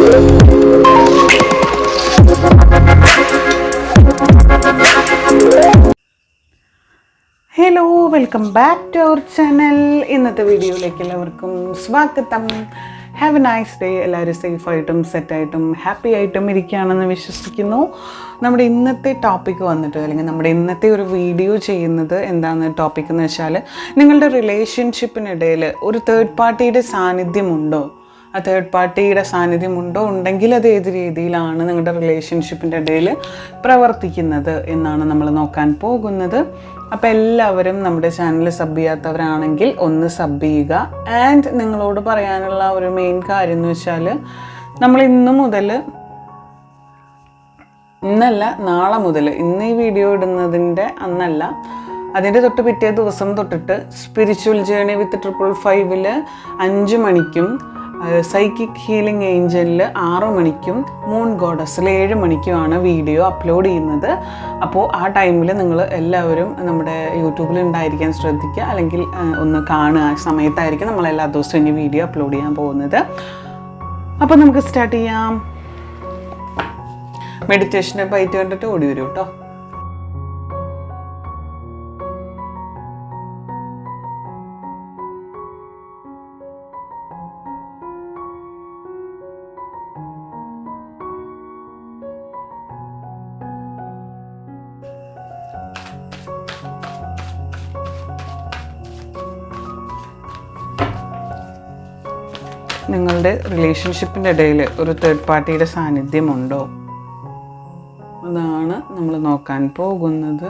Hello, welcome back to our channel. ഇന്നത്തെ വീഡിയോയിലേക്ക് എല്ലാവർക്കും സ്വാഗതം. Have a nice day. എല്ലാവരും സേഫായിട്ടും സെറ്റായിട്ടും ഹാപ്പി ആയിട്ടും ഇരിക്കുകയാണെന്ന് വിശ്വസിക്കുന്നു. നമ്മുടെ ഇന്നത്തെ ടോപ്പിക്ക് വന്നിട്ട്, അല്ലെങ്കിൽ നമ്മുടെ ഇന്നത്തെ ഒരു വീഡിയോ ചെയ്യുന്നത് എന്താണെന്ന് ടോപ്പിക് എന്ന് വെച്ചാൽ, നിങ്ങളുടെ റിലേഷൻഷിപ്പിനിടയിൽ ഒരു തേർഡ് പാർട്ടിയുടെ സാന്നിധ്യമുണ്ടോ? ആ തേർഡ് പാർട്ടിയുടെ സാന്നിധ്യമുണ്ടോ, ഉണ്ടെങ്കിൽ അത് ഏത് രീതിയിലാണ് നിങ്ങളുടെ റിലേഷൻഷിപ്പിൻ്റെ ഇടയിൽ പ്രവർത്തിക്കുന്നത് എന്നാണ് നമ്മൾ നോക്കാൻ പോകുന്നത്. അപ്പോൾ എല്ലാവരും നമ്മുടെ ചാനൽ സബ് ചെയ്യാത്തവരാണെങ്കിൽ ഒന്ന് സബ് ചെയ്യുക. ആൻഡ് നിങ്ങളോട് പറയാനുള്ള ഒരു മെയിൻ കാര്യം എന്ന് വെച്ചാൽ, നമ്മൾ ഇന്നല്ല നാളെ മുതൽ, ഇന്ന് ഈ വീഡിയോ ഇടുന്നതിൻ്റെ അന്നല്ല, അതിൻ്റെ തൊട്ട് പിറ്റേ ദിവസം തൊട്ടിട്ട് സ്പിരിച്വൽ ജേണി വിത്ത് 555 5 മണിക്കും, സൈക്കിക് ഹീലിംഗ് ഏഞ്ചലിൽ 6 മണിക്കും, മൂൺ ഗോഡസിൽ 7 മണിക്കുമാണ് വീഡിയോ അപ്ലോഡ് ചെയ്യുന്നത്. അപ്പോൾ ആ ടൈമിൽ നിങ്ങൾ എല്ലാവരും നമ്മുടെ യൂട്യൂബിൽ ഉണ്ടായിരിക്കാൻ ശ്രദ്ധിക്കുക, അല്ലെങ്കിൽ ഒന്ന് കാണുക. ആ സമയത്തായിരിക്കും നമ്മൾ എല്ലാ ദിവസവും ഇനി വീഡിയോ അപ്ലോഡ് ചെയ്യാൻ പോകുന്നത്. അപ്പോൾ നമുക്ക് സ്റ്റാർട്ട് ചെയ്യാം. മെഡിറ്റേഷനെ പറ്റി കണ്ടിട്ട് ഓടി വരും കേട്ടോ. നിങ്ങളുടെ റിലേഷൻഷിപ്പിൻ്റെ ഇടയിൽ ഒരു തേർഡ് പാർട്ടിയുടെ സാന്നിധ്യമുണ്ടോ? അതാണ് നമ്മൾ നോക്കാൻ പോകുന്നത്.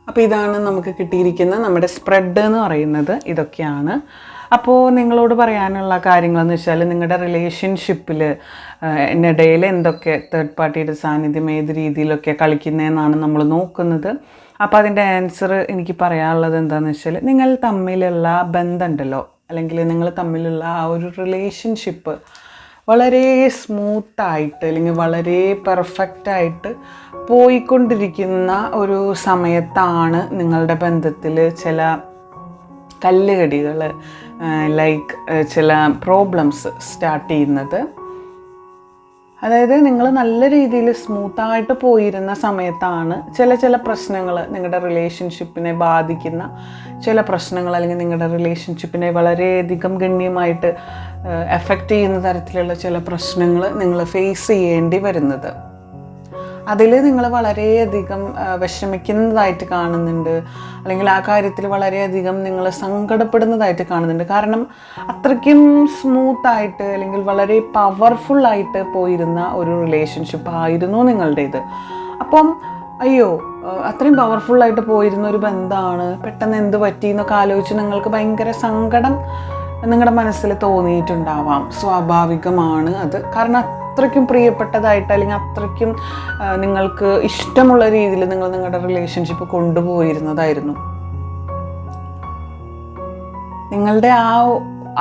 അപ്പോൾ ഇതാണ് നമുക്ക് കിട്ടിയിരിക്കുന്ന നമ്മുടെ സ്പ്രെഡ് എന്ന് പറയുന്നത്. ഇതൊക്കെയാണ്. അപ്പോൾ നിങ്ങളോട് പറയാനുള്ള കാര്യങ്ങളെന്ന് വെച്ചാൽ, നിങ്ങളുടെ റിലേഷൻഷിപ്പിൽ ഇടയിൽ എന്തൊക്കെ തേർഡ് പാർട്ടിയുടെ സാന്നിധ്യം ഏത് രീതിയിലൊക്കെ കളിക്കുന്നതെന്നാണ് നമ്മൾ നോക്കുന്നത്. അപ്പോൾ അതിൻ്റെ ആൻസർ എനിക്ക് പറയാനുള്ളത് എന്താണെന്ന് വെച്ചാൽ, നിങ്ങൾ തമ്മിലുള്ള ബന്ധമുണ്ടല്ലോ, അല്ലെങ്കിൽ നിങ്ങൾ തമ്മിലുള്ള ആ ഒരു റിലേഷൻഷിപ്പ് വളരെ സ്മൂത്തായിട്ട്, അല്ലെങ്കിൽ വളരെ പെർഫെക്റ്റായിട്ട് പോയിക്കൊണ്ടിരിക്കുന്ന ഒരു സമയത്താണ് നിങ്ങളുടെ ബന്ധത്തിൽ ചില കല്ലുകടികൾ, ലൈക്ക് ചില പ്രോബ്ലംസ് സ്റ്റാർട്ട് ചെയ്യുന്നത്. അതായത് നിങ്ങൾ നല്ല രീതിയിൽ സ്മൂത്തായിട്ട് പോയിരുന്ന സമയത്താണ് ചില പ്രശ്നങ്ങൾ, നിങ്ങളുടെ റിലേഷൻഷിപ്പിനെ ബാധിക്കുന്ന ചില പ്രശ്നങ്ങൾ, അല്ലെങ്കിൽ നിങ്ങളുടെ റിലേഷൻഷിപ്പിനെ വളരെയധികം ഗണ്യമായിട്ട് എഫക്റ്റ് ചെയ്യുന്ന തരത്തിലുള്ള ചില പ്രശ്നങ്ങൾ നിങ്ങൾ ഫേസ് ചെയ്യേണ്ടി വരുന്നത്. അതിൽ നിങ്ങൾ വളരെയധികം വിഷമിക്കുന്നതായിട്ട് കാണുന്നുണ്ട്, അല്ലെങ്കിൽ ആ കാര്യത്തിൽ വളരെയധികം നിങ്ങൾ സങ്കടപ്പെടുന്നതായിട്ട് കാണുന്നുണ്ട്. കാരണം അത്രയ്ക്കും സ്മൂത്തായിട്ട്, അല്ലെങ്കിൽ വളരെ പവർഫുള്ളായിട്ട് പോയിരുന്ന ഒരു റിലേഷൻഷിപ്പ് ആയിരുന്നു നിങ്ങളുടേത്. അപ്പം അയ്യോ, അത്രയും പവർഫുള്ളായിട്ട് പോയിരുന്ന ഒരു ബന്ധമാണ്, പെട്ടെന്ന് എന്ത് പറ്റി എന്നൊക്കെ ആലോചിച്ച് നിങ്ങൾക്ക് ഭയങ്കര സങ്കടം നിങ്ങളുടെ മനസ്സിൽ തോന്നിയിട്ടുണ്ടാവാം. സ്വാഭാവികമാണ് അത്. കാരണം അത്രയ്ക്കും പ്രിയപ്പെട്ടതായിട്ട്, അല്ലെങ്കിൽ അത്രയ്ക്കും നിങ്ങൾക്ക് ഇഷ്ടമുള്ള രീതിയിൽ നിങ്ങൾ നിങ്ങളുടെ റിലേഷൻഷിപ്പ് കൊണ്ടുപോയിരുന്നതായിരുന്നു. നിങ്ങളുടെ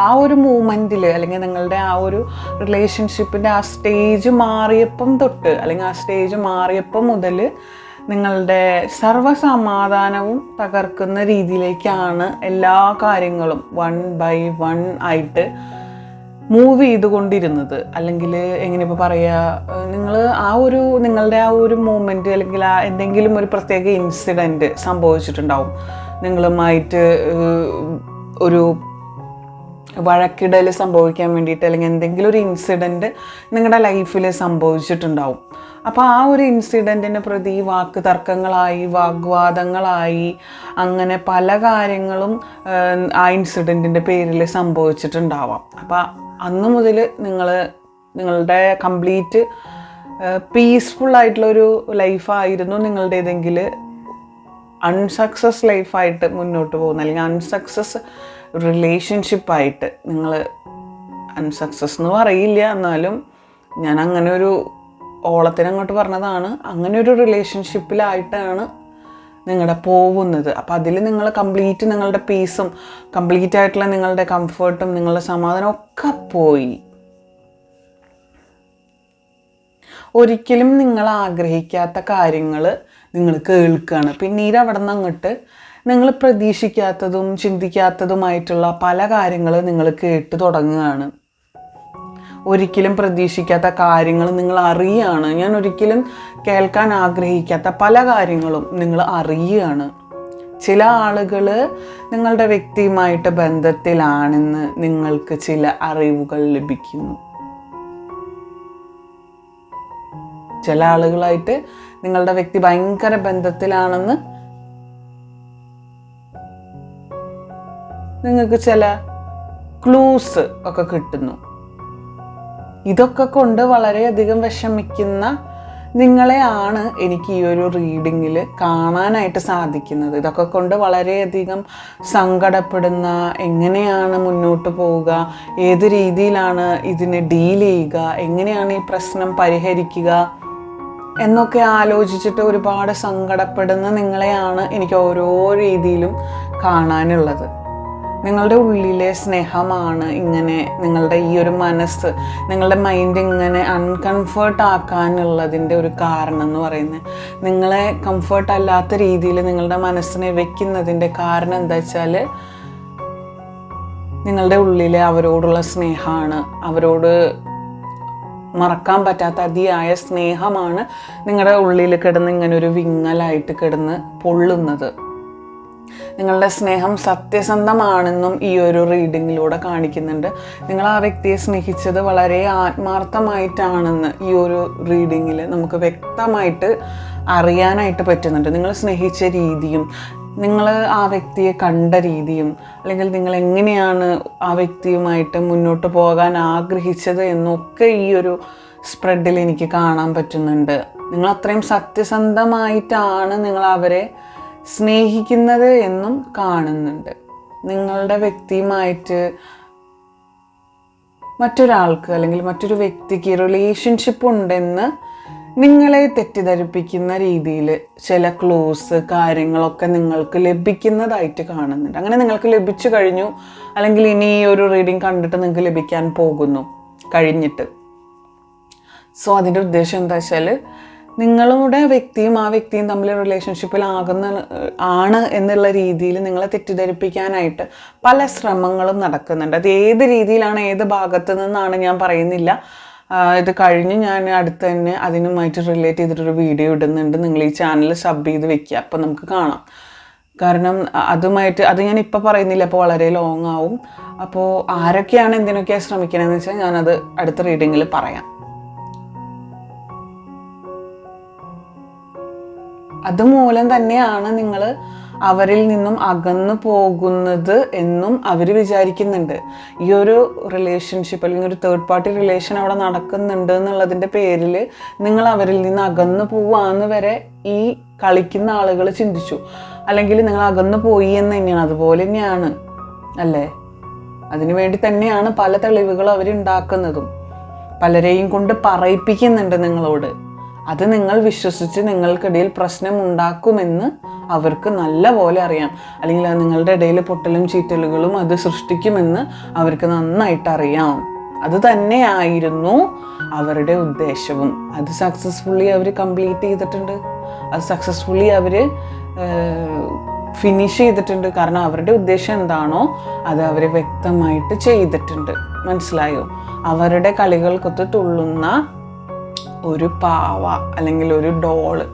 ആ ഒരു മൂമെൻറ്റിൽ, അല്ലെങ്കിൽ നിങ്ങളുടെ ആ ഒരു റിലേഷൻഷിപ്പിൻ്റെ ആ സ്റ്റേജ് മാറിയപ്പം തൊട്ട്, അല്ലെങ്കിൽ ആ സ്റ്റേജ് മാറിയപ്പം മുതൽ നിങ്ങളുടെ സർവ്വസമാധാനവും തകർക്കുന്ന രീതിയിലേക്കാണ് എല്ലാ കാര്യങ്ങളും 1 by 1 ആയിട്ട് മൂവ് ചെയ്തുകൊണ്ടിരുന്നത്. അല്ലെങ്കിൽ എങ്ങനെ ഇപ്പോൾ പറയുക, നിങ്ങളുടെ ആ ഒരു മൂമെൻറ്റ്, അല്ലെങ്കിൽ എന്തെങ്കിലും ഒരു പ്രത്യേക ഇൻസിഡൻറ്റ് സംഭവിച്ചിട്ടുണ്ടാവും. നിങ്ങളുമായിട്ട് ഒരു വഴക്കിടൽ സംഭവിക്കാൻ വേണ്ടിയിട്ട്, അല്ലെങ്കിൽ എന്തെങ്കിലും ഒരു ഇൻസിഡൻറ്റ് നിങ്ങളുടെ ലൈഫിൽ സംഭവിച്ചിട്ടുണ്ടാവും. അപ്പോൾ ആ ഒരു ഇൻസിഡൻറ്റിനെ പ്രതി വാക്ക് തർക്കങ്ങളായി, വാഗ്വാദങ്ങളായി, അങ്ങനെ പല കാര്യങ്ങളും ആ ഇൻസിഡൻറ്റിൻ്റെ പേരിൽ സംഭവിച്ചിട്ടുണ്ടാവാം. അപ്പോൾ അന്ന് മുതൽ നിങ്ങളുടെ കംപ്ലീറ്റ് പീസ്ഫുള്ളായിട്ടുള്ളൊരു ലൈഫായിരുന്നു നിങ്ങളുടേതെങ്കിൽ, അൺസക്സസ് ലൈഫായിട്ട് മുന്നോട്ട് പോകുന്ന അല്ലെങ്കിൽ അൺസക്സസ് റിലേഷൻഷിപ്പായിട്ട് നിങ്ങൾ അൺസക്സസ് എന്ന് പറയില്ല, എന്നാലും ഞാൻ അങ്ങനെ ഒരു ഓളത്തിനങ്ങോട്ട് പറഞ്ഞതാണ്. അങ്ങനെ ഒരു റിലേഷൻഷിപ്പിലായിട്ടാണ് നിങ്ങളുടെ പോകുന്നത്. അപ്പോൾ അതിൽ നിങ്ങൾ കംപ്ലീറ്റ് നിങ്ങളുടെ പീസും കംപ്ലീറ്റ് ആയിട്ടുള്ള നിങ്ങളുടെ കംഫർട്ടും നിങ്ങളുടെ സമാധാനം ഒക്കെ പോയി. ഒരിക്കലും നിങ്ങൾ ആഗ്രഹിക്കാത്ത കാര്യങ്ങൾ നിങ്ങൾ കേൾക്കുകയാണ്. പിന്നീട് അവിടെ നിന്ന് അങ്ങോട്ട് നിങ്ങൾ പ്രതീക്ഷിക്കാത്തതും ചിന്തിക്കാത്തതുമായിട്ടുള്ള പല കാര്യങ്ങൾ നിങ്ങൾ കേട്ട് തുടങ്ങുകയാണ്. ഒരിക്കലും പ്രതീക്ഷിക്കാത്ത കാര്യങ്ങൾ നിങ്ങൾ അറിയുകയാണ്. ഞാൻ ഒരിക്കലും കേൾക്കാൻ ആഗ്രഹിക്കാത്ത പല കാര്യങ്ങളും നിങ്ങൾ അറിയുകയാണ്. ചില ആളുകൾ നിങ്ങളുടെ വ്യക്തിയുമായിട്ട് ബന്ധത്തിലാണെന്ന് നിങ്ങൾക്ക് ചില അറിവുകൾ ലഭിക്കുന്നു. ചില ആളുകളായിട്ട് നിങ്ങളുടെ വ്യക്തി ഭയങ്കര ബന്ധത്തിലാണെന്ന് നിങ്ങൾക്ക് ചില ക്ലൂസ് ഒക്കെ കിട്ടുന്നു. ഇതൊക്കെ കൊണ്ട് വളരെയധികം വിഷമിക്കുന്ന നിങ്ങളെയാണ് എനിക്ക് ഈ ഒരു റീഡിങ്ങിൽ കാണാനായിട്ട് സാധിക്കുന്നത്. ഇതൊക്കെ കൊണ്ട് വളരെയധികം സങ്കടപ്പെടുന്ന, എങ്ങനെയാണ് മുന്നോട്ട് പോവുക, ഏത് രീതിയിലാണ് ഇതിനെ ഡീൽ ചെയ്യുക, എങ്ങനെയാണ് ഈ പ്രശ്നം പരിഹരിക്കുക എന്നൊക്കെ ആലോചിച്ചിട്ട് ഒരുപാട് സങ്കടപ്പെടുന്ന നിങ്ങളെയാണ് എനിക്ക് ഓരോ രീതിയിലും കാണാനുള്ളത്. നിങ്ങളുടെ ഉള്ളിലെ സ്നേഹമാണ് ഇങ്ങനെ നിങ്ങളുടെ ഈ ഒരു മനസ്സ്, നിങ്ങളുടെ മൈൻഡ് ഇങ്ങനെ അൺകംഫർട്ട് ആക്കാനുള്ളതിൻ്റെ ഒരു കാരണം എന്ന് പറയുന്നത്, നിങ്ങളെ കംഫർട്ട് അല്ലാത്ത രീതിയിൽ നിങ്ങളുടെ മനസ്സിനെ വെക്കുന്നതിൻ്റെ കാരണം എന്താ വെച്ചാൽ നിങ്ങളുടെ ഉള്ളിലെ അവരോടുള്ള സ്നേഹമാണ്, അവരോട് മറക്കാൻ പറ്റാത്ത അതിയായ സ്നേഹമാണ് നിങ്ങളുടെ ഉള്ളിൽ കിടന്ന് ഇങ്ങനെ ഒരു വിങ്ങലായിട്ട് കിടന്ന് പൊള്ളുന്നത്. നിങ്ങളുടെ സ്നേഹം സത്യസന്ധമാണെന്നും ഈ ഒരു റീഡിങ്ങിലൂടെ കാണിക്കുന്നുണ്ട്. നിങ്ങൾ ആ വ്യക്തിയെ സ്നേഹിച്ചത് വളരെ ആത്മാർത്ഥമായിട്ടാണെന്ന് ഈ ഒരു റീഡിങ്ങിൽ നമുക്ക് വ്യക്തമായിട്ട് അറിയാനായിട്ട് പറ്റുന്നുണ്ട്. നിങ്ങൾ സ്നേഹിച്ച രീതിയും നിങ്ങൾ ആ വ്യക്തിയെ കണ്ട രീതിയും, അല്ലെങ്കിൽ നിങ്ങൾ എങ്ങനെയാണ് ആ വ്യക്തിയുമായിട്ട് മുന്നോട്ട് പോകാൻ ആഗ്രഹിച്ചത് എന്നൊക്കെ ഈ ഒരു സ്പ്രെഡിൽ എനിക്ക് കാണാൻ പറ്റുന്നുണ്ട്. നിങ്ങൾ അത്രയും സത്യസന്ധമായിട്ടാണ് നിങ്ങൾ അവരെ സ്നേഹിക്കുന്നത് എന്നും കാണുന്നുണ്ട്. നിങ്ങളുടെ വ്യക്തിയുമായിട്ട് മറ്റൊരാൾക്ക് അല്ലെങ്കിൽ മറ്റൊരു വ്യക്തിക്ക് റിലേഷൻഷിപ്പ് ഉണ്ടെന്ന് നിങ്ങളെ തെറ്റിദ്ധരിപ്പിക്കുന്ന രീതിയിൽ ചില ക്ലൂസ് കാര്യങ്ങളൊക്കെ നിങ്ങൾക്ക് ലഭിക്കുന്നതായിട്ട് കാണുന്നുണ്ട്. അങ്ങനെ നിങ്ങൾക്ക് ലഭിച്ചു കഴിഞ്ഞു, അല്ലെങ്കിൽ ഇനി ഈ ഒരു റീഡിങ് കണ്ടിട്ട് നിങ്ങൾക്ക് ലഭിക്കാൻ പോകുന്നു കഴിഞ്ഞിട്ട്. സോ അതിൻ്റെ ഉദ്ദേശം എന്താ വെച്ചാൽ നിങ്ങളുടെ വ്യക്തിയും ആ വ്യക്തിയും തമ്മിൽ ആണ് എന്നുള്ള രീതിയിൽ നിങ്ങളെ തെറ്റിദ്ധരിപ്പിക്കാനായിട്ട് പല ശ്രമങ്ങളും നടക്കുന്നുണ്ട്. അത് ഏത് രീതിയിലാണ്, ഏത് ഭാഗത്ത് നിന്നാണ് ഞാൻ പറയുന്നില്ല. ഇത് കഴിഞ്ഞ് ഞാൻ അടുത്ത് തന്നെ അതിനുമായിട്ട് റിലേറ്റ് ചെയ്തിട്ടൊരു വീഡിയോ ഇടുന്നുണ്ട്. നിങ്ങൾ ഈ ചാനൽ സബ് ചെയ്ത് വെക്കുക, അപ്പോൾ നമുക്ക് കാണാം. കാരണം അത് ഞാൻ ഇപ്പോൾ പറയുന്നില്ല, അപ്പോൾ വളരെ ലോങ് ആവും. അപ്പോൾ ആരൊക്കെയാണ് എന്തിനൊക്കെയാണ് ശ്രമിക്കണമെന്ന് വെച്ചാൽ ഞാനത് അടുത്ത റീഡിങ്ങിൽ പറയാം. അതുമൂലം തന്നെയാണ് നിങ്ങൾ അവരിൽ നിന്നും അകന്നു പോകുന്നത് എന്നും അവർ വിചാരിക്കുന്നുണ്ട്. ഈ ഒരു റിലേഷൻഷിപ്പ് അല്ലെങ്കിൽ ഒരു തേർഡ് പാർട്ടി റിലേഷൻ അവിടെ നടക്കുന്നുണ്ട് എന്നുള്ളതിൻ്റെ പേരിൽ നിങ്ങൾ അവരിൽ നിന്ന് അകന്നു പോവാന്ന് വരെ ഈ കളിക്കുന്ന ആളുകൾ ചിന്തിച്ചു. അല്ലെങ്കിൽ നിങ്ങൾ അകന്നു പോയി എന്ന് തന്നെയാണ്, അതുപോലെ തന്നെയാണ് അല്ലേ. അതിനു വേണ്ടി തന്നെയാണ് പല തെളിവുകൾ അവരുണ്ടാക്കുന്നതും, പലരെയും കൊണ്ട് പറയിപ്പിക്കുന്നുണ്ട് നിങ്ങളോട്. അത് നിങ്ങൾ വിശ്വസിച്ച് നിങ്ങൾക്കിടയിൽ പ്രശ്നം ഉണ്ടാക്കുമെന്ന് അവർക്ക് നല്ല പോലെ അറിയാം. അല്ലെങ്കിൽ നിങ്ങളുടെ ഇടയിൽ പൊട്ടലും ചീറ്റലുകളും അത് സൃഷ്ടിക്കുമെന്ന് അവർക്ക് നന്നായിട്ട് അറിയാം. അത് തന്നെയായിരുന്നു അവരുടെ ഉദ്ദേശവും. അത് സക്സസ്ഫുള്ളി അവർ കംപ്ലീറ്റ് ചെയ്തിട്ടുണ്ട്. അത് സക്സസ്ഫുള്ളി അവർ ഫിനിഷ് ചെയ്തിട്ടുണ്ട്. കാരണം അവരുടെ ഉദ്ദേശം എന്താണോ അത് അവർ വ്യക്തമായിട്ട് ചെയ്തിട്ടുണ്ട്. മനസ്സിലായോ? അവരുടെ കളികൾക്കൊത്ത് തുള്ളുന്ന ഒരു പാവ അല്ലെങ്കിൽ ഒരു ഡോള്,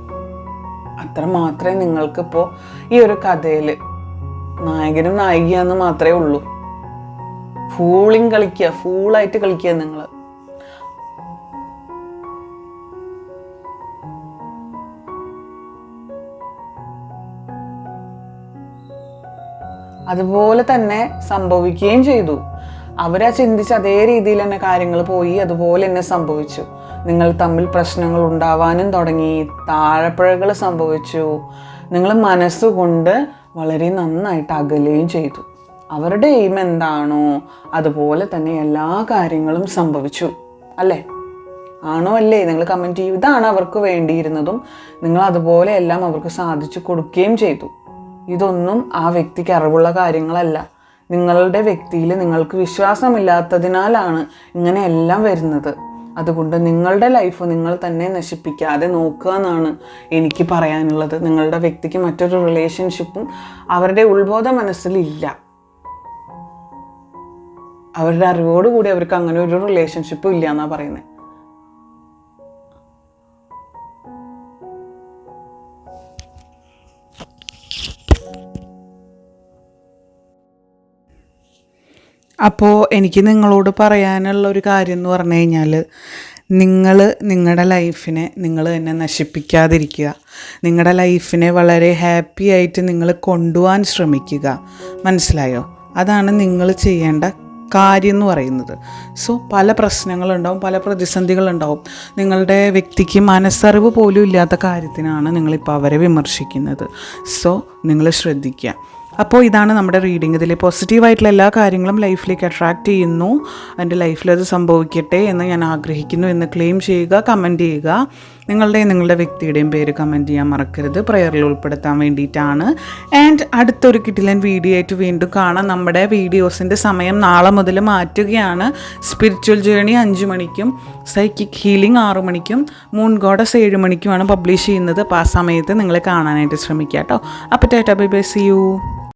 അത്ര മാത്രമേ നിങ്ങൾക്കിപ്പോൾ ഈ ഒരു കഥയിൽ നായകനും നായികയെന്ന് മാത്രമേ ഉള്ളൂ. ഫൂളായിട്ട് കളിക്കുക നിങ്ങൾ. അതുപോലെ തന്നെ സംഭവിക്കുകയും ചെയ്തു. അവരാ ചിന്തിച്ച് അതേ രീതിയിൽ തന്നെ കാര്യങ്ങൾ പോയി, അതുപോലെ തന്നെ സംഭവിച്ചു. നിങ്ങൾ തമ്മിൽ പ്രശ്നങ്ങൾ ഉണ്ടാവാനും തുടങ്ങി, താഴെപ്പുഴകൾ സംഭവിച്ചു, നിങ്ങൾ മനസ്സുകൊണ്ട് വളരെ നന്നായിട്ട് അകലുകയും ചെയ്തു. അവരുടെ എയിം എന്താണോ അതുപോലെ തന്നെ എല്ലാ കാര്യങ്ങളും സംഭവിച്ചു അല്ലേ? ആണോ അല്ലേ? നിങ്ങൾ കമൻറ്റ് ചെയ്യും. ഇതാണ് അവർക്ക് വേണ്ടിയിരുന്നതും നിങ്ങൾ അതുപോലെ എല്ലാം അവർക്ക് സാധിച്ചു കൊടുക്കുകയും ചെയ്തു. ഇതൊന്നും ആ വ്യക്തിക്ക് അറിവുള്ള കാര്യങ്ങളല്ല. നിങ്ങളുടെ വ്യക്തിയിൽ നിങ്ങൾക്ക് വിശ്വാസമില്ലാത്തതിനാലാണ് ഇങ്ങനെയെല്ലാം വരുന്നത്. അതുകൊണ്ട് നിങ്ങളുടെ ലൈഫ് നിങ്ങൾ തന്നെ നശിപ്പിക്കാതെ നോക്കുക എന്നാണ് എനിക്ക് പറയാനുള്ളത്. നിങ്ങളുടെ വ്യക്തിക്ക് മറ്റൊരു റിലേഷൻഷിപ്പും അവരുടെ ഉൾബോധ മനസ്സിലില്ല. അവരുടെ അറിവോടുകൂടി അവർക്ക് അങ്ങനെ ഒരു റിലേഷൻഷിപ്പും ഇല്ല എന്നാണ് പറയുന്നത്. അപ്പോൾ എനിക്ക് നിങ്ങളോട് പറയാനുള്ള ഒരു കാര്യം എന്ന് പറഞ്ഞു കഴിഞ്ഞാൽ, നിങ്ങളുടെ ലൈഫിനെ നിങ്ങൾ തന്നെ നശിപ്പിക്കാതിരിക്കുക. നിങ്ങളുടെ ലൈഫിനെ വളരെ ഹാപ്പി ആയിട്ട് നിങ്ങൾ കൊണ്ടുപോകാൻ ശ്രമിക്കുക. മനസ്സിലായോ? അതാണ് നിങ്ങൾ ചെയ്യേണ്ട കാര്യം എന്ന് പറയുന്നത്. സോ പല പ്രശ്നങ്ങളുണ്ടാവും, പല പ്രതിസന്ധികളുണ്ടാവും. നിങ്ങളുടെ വ്യക്തിക്ക് മനസ്സറിവ് പോലും ഇല്ലാത്ത കാര്യത്തിനാണ് നിങ്ങളിപ്പോൾ അവരെ വിമർശിക്കുന്നത്. സോ നിങ്ങൾ ശ്രദ്ധിക്കുക. അപ്പോൾ ഇതാണ് നമ്മുടെ റീഡിങ്. ഇതിൽ പോസിറ്റീവായിട്ടുള്ള എല്ലാ കാര്യങ്ങളും ലൈഫിലേക്ക് അട്രാക്റ്റ് ചെയ്യുന്നു. എൻ്റെ ലൈഫിലത് സംഭവിക്കട്ടെ എന്ന് ഞാൻ ആഗ്രഹിക്കുന്നു എന്ന് ക്ലെയിം ചെയ്യുക, കമൻറ്റ് ചെയ്യുക. നിങ്ങളുടെ വ്യക്തിയുടെയും പേര് കമൻറ്റ് ചെയ്യാൻ മറക്കരുത്. പ്രയറിൽ ഉൾപ്പെടുത്താൻ വേണ്ടിയിട്ടാണ്. ആൻഡ് അടുത്തൊരു കിടിലൻ വീഡിയോ ആയിട്ട് വീണ്ടും കാണാം. നമ്മുടെ വീഡിയോസിൻ്റെ സമയം നാളെ മുതൽ മാറ്റുകയാണ്. സ്പിരിച്വൽ ജേണി 5 മണിക്കും സൈക്കിക് ഹീലിംഗ് 6 മണിക്കും മൂൺ ഗോഡസ് 7 മണിക്കുമാണ് പബ്ലിഷ് ചെയ്യുന്നത്. അപ്പോൾ ആ സമയത്ത് നിങ്ങൾ കാണാനായിട്ട് ശ്രമിക്കുക കേട്ടോ. അപ്പോൾ tata bye bye, see U.